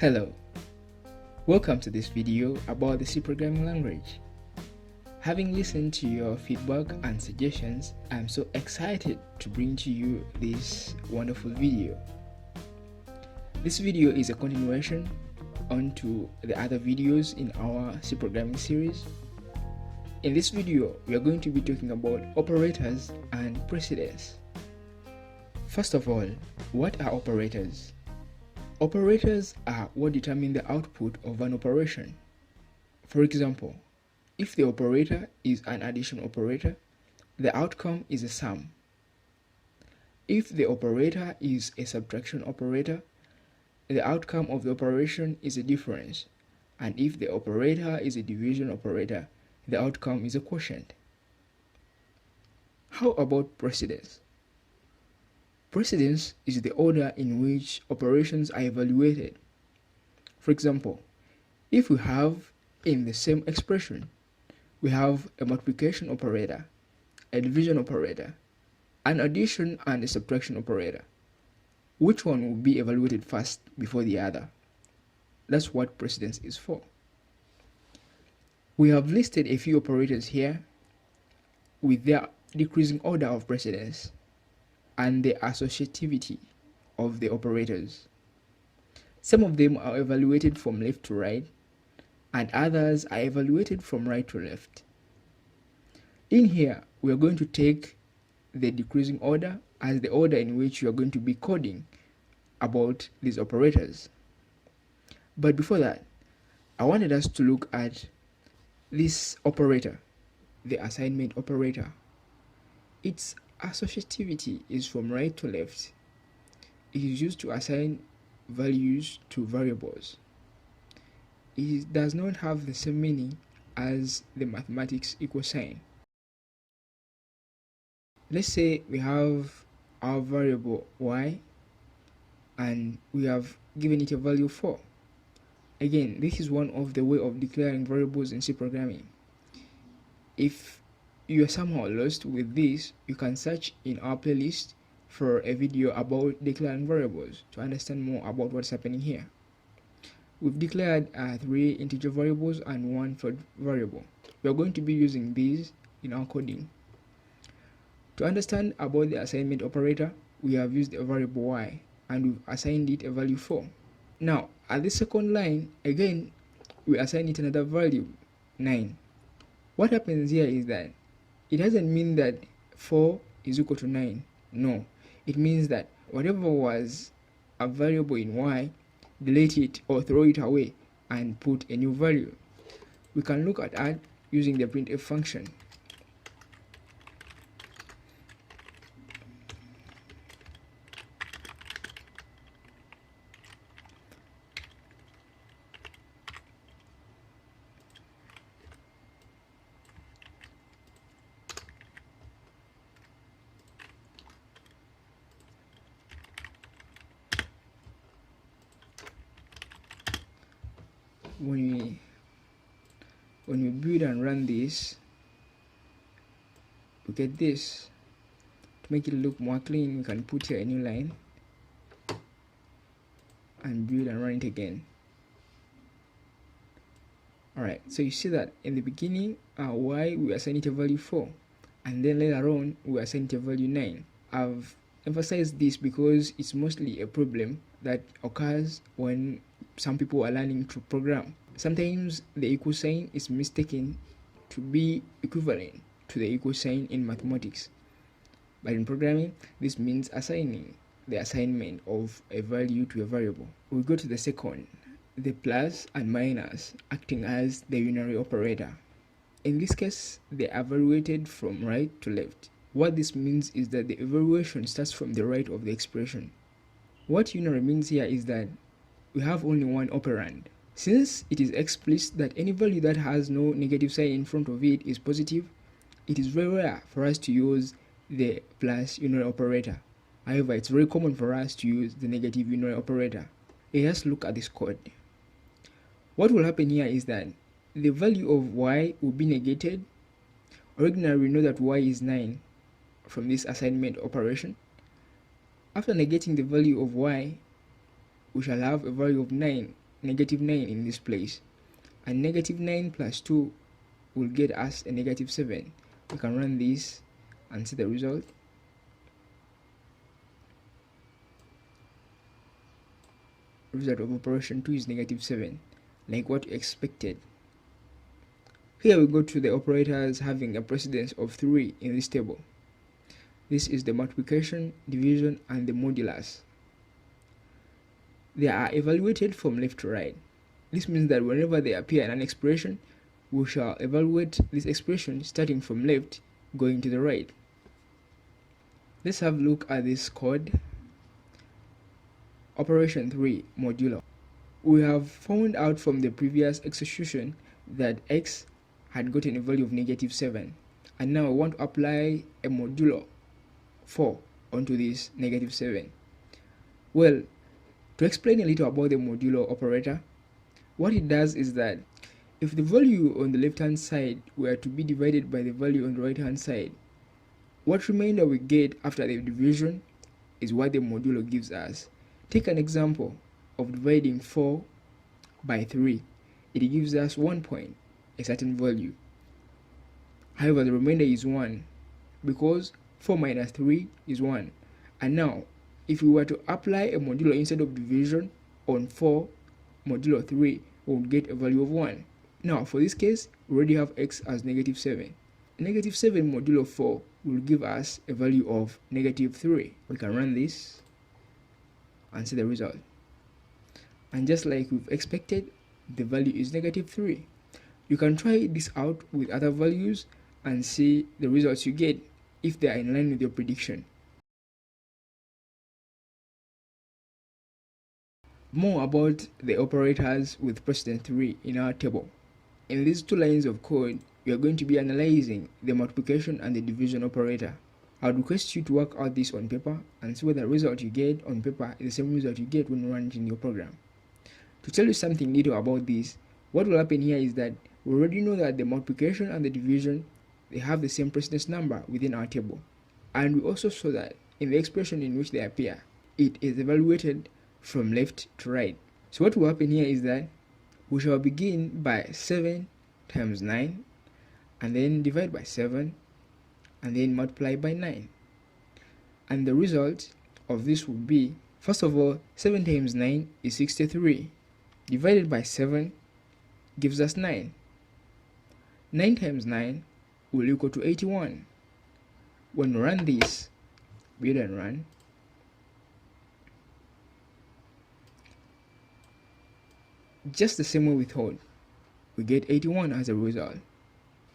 Hello, welcome to this video about the C programming language. Having listened to your feedback and suggestions, I'm so excited to bring to you this wonderful video. This video is a continuation onto the other videos in our C programming series. In this video, we are going to be talking about operators and precedence. First of all, what are operators? Operators are what determine the output of an operation. For example, if the operator is an addition operator, the outcome is a sum. If the operator is a subtraction operator, the outcome of the operation is a difference. And if the operator is a division operator, the outcome is a quotient. How about precedence? Precedence is the order in which operations are evaluated. For example, if we have in the same expression, we have a multiplication operator, a division operator, an addition and a subtraction operator. Which one will be evaluated first before the other? That's what precedence is for. We have listed a few operators here with their decreasing order of precedence and the associativity of the operators. Some of them are evaluated from left to right, and others are evaluated from right to left. In here, we are going to take the decreasing order as the order in which you are going to be coding about these operators. But before that, I wanted us to look at this operator, the assignment operator. Its associativity is from right to left. It is used to assign values to variables. It does not have the same meaning as the mathematics equal sign. Let's say we have our variable y and we have given it a value 4. Again, this is one of the way of declaring variables in C programming. If you are somehow lost with this, you can search in our playlist for a video about declaring variables to understand more about what's happening here. We've declared 3 integer variables and 1 float variable. We are going to be using these in our coding. To understand about the assignment operator, we have used a variable y and we've assigned it a value 4. Now, at the second line, again, we assign it another value, 9. What happens here is that it doesn't mean that 4 is equal to 9. No, it means that whatever was a variable in y, delete it or throw it away and put a new value. We can look at that using the printf function. When we build and run this, we get this. To make it look more clean, we can put here a new line and build and run it again. Alright, so you see that in the beginning, y we assign it a value 4, and then later on we assign it a value 9. I've emphasized this because it's mostly a problem that occurs when some people are learning to program. Sometimes the equal sign is mistaken to be equivalent to the equal sign in mathematics. But in programming, this means assigning the assignment of a value to a variable. We go to the second, the plus and minus acting as the unary operator. In this case, they are evaluated from right to left. What this means is that the evaluation starts from the right of the expression. What unary means here is that we have only one operand. Since it is explicit that any value that has no negative sign in front of it is positive, it is very rare for us to use the plus unary operator. However, it's very common for us to use the negative unary operator. Let's look at this code. What will happen here is that the value of y will be negated. Originally, we know that y is 9 from this assignment operation. After negating the value of y, we shall have a value of 9 negative 9 in this place, and negative 9 plus 2 will get us a negative 7. We can run this and see the result. Result of operation 2 is negative 7, like what you expected. Here we go to the operators having a precedence of 3 in this table. This is the multiplication, division, and the modulus. They are evaluated from left to right. This means that whenever they appear in an expression, we shall evaluate this expression starting from left going to the right. Let's have a look at this code. Operation 3 modulo. We have found out from the previous execution that x had gotten a value of negative 7, and now I want to apply a modulo 4 onto this negative 7. Well, to explain a little about the modulo operator, what it does is that if the value on the left hand side were to be divided by the value on the right hand side, what remainder we get after the division is what the modulo gives us. Take an example of dividing 4 by 3. It gives us 1 point, a certain value. However, the remainder is 1 because 4 minus 3 is 1. And now, if we were to apply a modulo instead of division on 4 modulo 3, we would get a value of 1. Now, for this case, we already have x as negative 7. Negative 7 modulo 4 will give us a value of negative 3. We can run this and see the result. And just like we've expected, the value is negative 3. You can try this out with other values and see the results you get if they are in line with your prediction. More about the operators with precedence 3 in our table. In these 2 lines of code, we are going to be analyzing the multiplication and the division operator. I would request you to work out this on paper and see whether the result you get on paper is the same result you get when you run it in your program. To tell you something little about this, what will happen here is that we already know that the multiplication and the division, they have the same precedence number within our table. And we also saw that in the expression in which they appear, it is evaluated from left to right. So what will happen here is that we shall begin by 7 times 9, and then divide by 7, and then multiply by 9. And the result of this would be, first of all, 7 times 9 is 63. Divided by 7 gives us 9. 9 times 9 will equal to 81. When we run this, build and run, just the same way we thought, we get 81 as a result.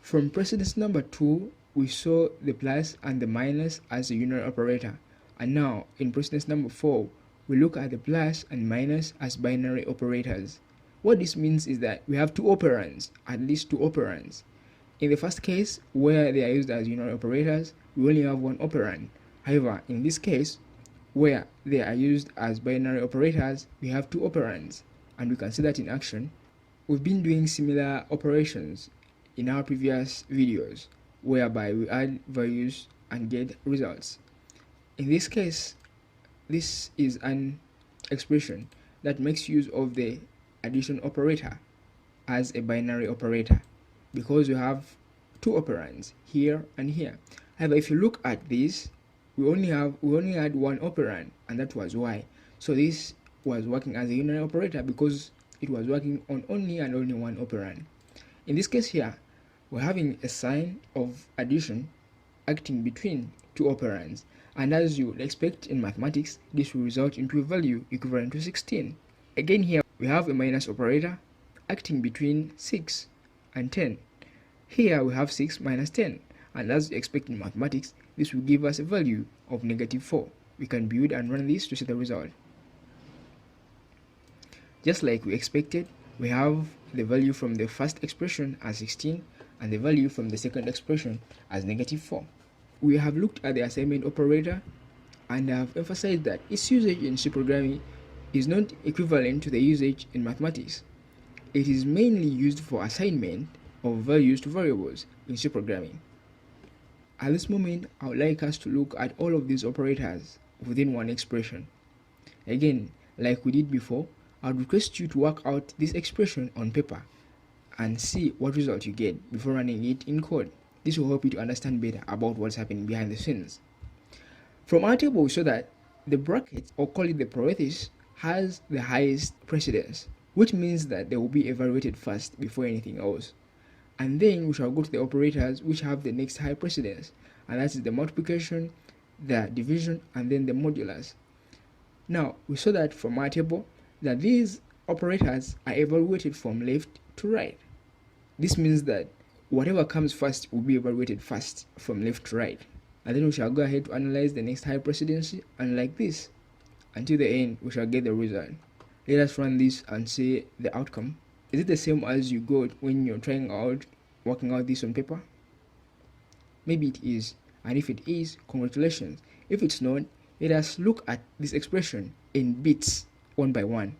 From precedence number 2, we saw the plus and the minus as a unary operator, and now in precedence number 4, we look at the plus and minus as binary operators. What this means is that we have 2 operands, at least 2 operands. In the first case, where they are used as unary operators, we only have 1 operand. However, in this case, where they are used as binary operators, we have 2 operands, and we can see that in action. We've been doing similar operations in our previous videos, whereby we add values and get results. In this case, this is an expression that makes use of the addition operator as a binary operator, because you have 2 operands here and here. However, if you look at this, we only had 1 operand, and that was y. So this was working as a unary operator because it was working on only and only 1 operand. In this case here, we're having a sign of addition acting between 2 operands, and as you would expect in mathematics, this will result into a value equivalent to 16. Again here, we have a minus operator acting between 6 and 10. Here we have 6 minus 10, and as you expect in mathematics, this will give us a value of negative 4. We can build and run this to see the result. Just like we expected, we have the value from the first expression as 16 and the value from the second expression as negative 4. We have looked at the assignment operator and have emphasized that its usage in C programming is not equivalent to the usage in mathematics. It is mainly used for assignment of values to variables in C programming. At this moment, I would like us to look at all of these operators within one expression. Again, like we did before, I would request you to work out this expression on paper and see what result you get before running it in code. This will help you to understand better about what's happening behind the scenes. From our table, we saw that the bracket, or call it the parenthesis, has the highest precedence, which means that they will be evaluated first before anything else. And then we shall go to the operators which have the next high precedence, and that is the multiplication, the division, and then the modulus. Now, we saw that from our table that these operators are evaluated from left to right. This means that whatever comes first will be evaluated first from left to right. And then we shall go ahead to analyze the next high precedence, and like this until the end we shall get the result. Let us run this and see the outcome. Is it the same as you got when you're working out this on paper? Maybe it is, and if it is, congratulations. If it's not, let us look at this expression in bits one by one.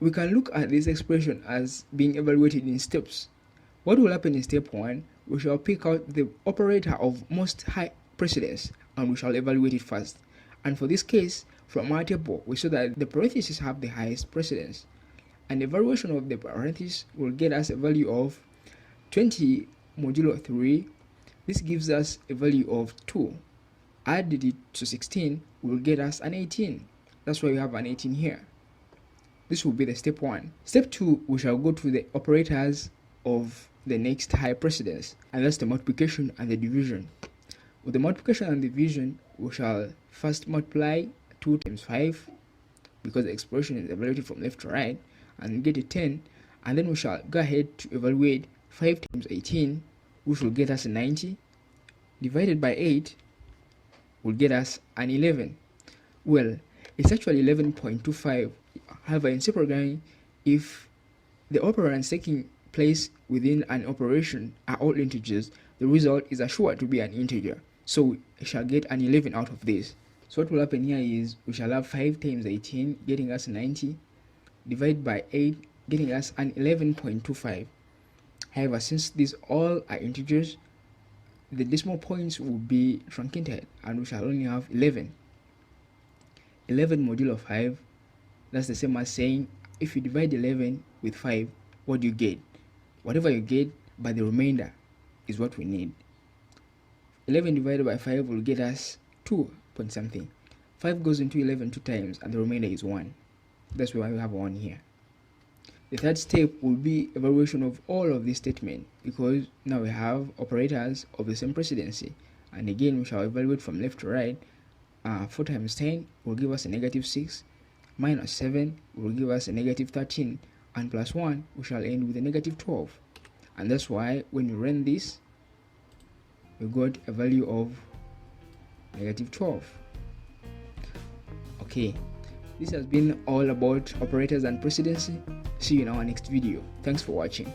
We can look at this expression as being evaluated in steps. What will happen in step 1? We shall pick out the operator of most high precedence and we shall evaluate it first. And for this case, from our table, we saw that the parentheses have the highest precedence. And the evaluation of the parentheses will get us a value of 20 modulo 3. This gives us a value of 2. Added it to 16 will get us an 18. That's why we have an 18 here. This will be the step 1. Step 2, we shall go to the operators of the next high precedence, and that's the multiplication and the division. With the multiplication and division, we shall first multiply 2 times 5, because the expression is evaluated from left to right, and get a 10, and then we shall go ahead to evaluate 5 times 18, which will get us a 90, divided by 8 will get us an 11. Well, it's actually 11.25. However, in C programming, if the operands taking place within an operation are all integers, the result is assured to be an integer. So we shall get an 11 out of this. So what will happen here is we shall have 5 times 18 getting us 90, divided by 8 getting us an 11.25. However, since these all are integers, the decimal points will be truncated and we shall only have 11. 11 modulo 5, that's the same as saying if you divide 11 with 5, what do you get? Whatever you get, but the remainder is what we need. 11 divided by 5 will get us 2 point something. 5 goes into 11 2 times and the remainder is 1. That's why we have 1 here. The third step will be evaluation of all of this statement, because now we have operators of the same precedency, and again we shall evaluate from left to right. 4 times 10 will give us a negative 6, minus 7 will give us a negative 13, and plus 1 we shall end with a negative 12. And that's why when you run this, we got a value of negative 12. Okay, this has been all about operators and precedency. See you in our next video. Thanks for watching.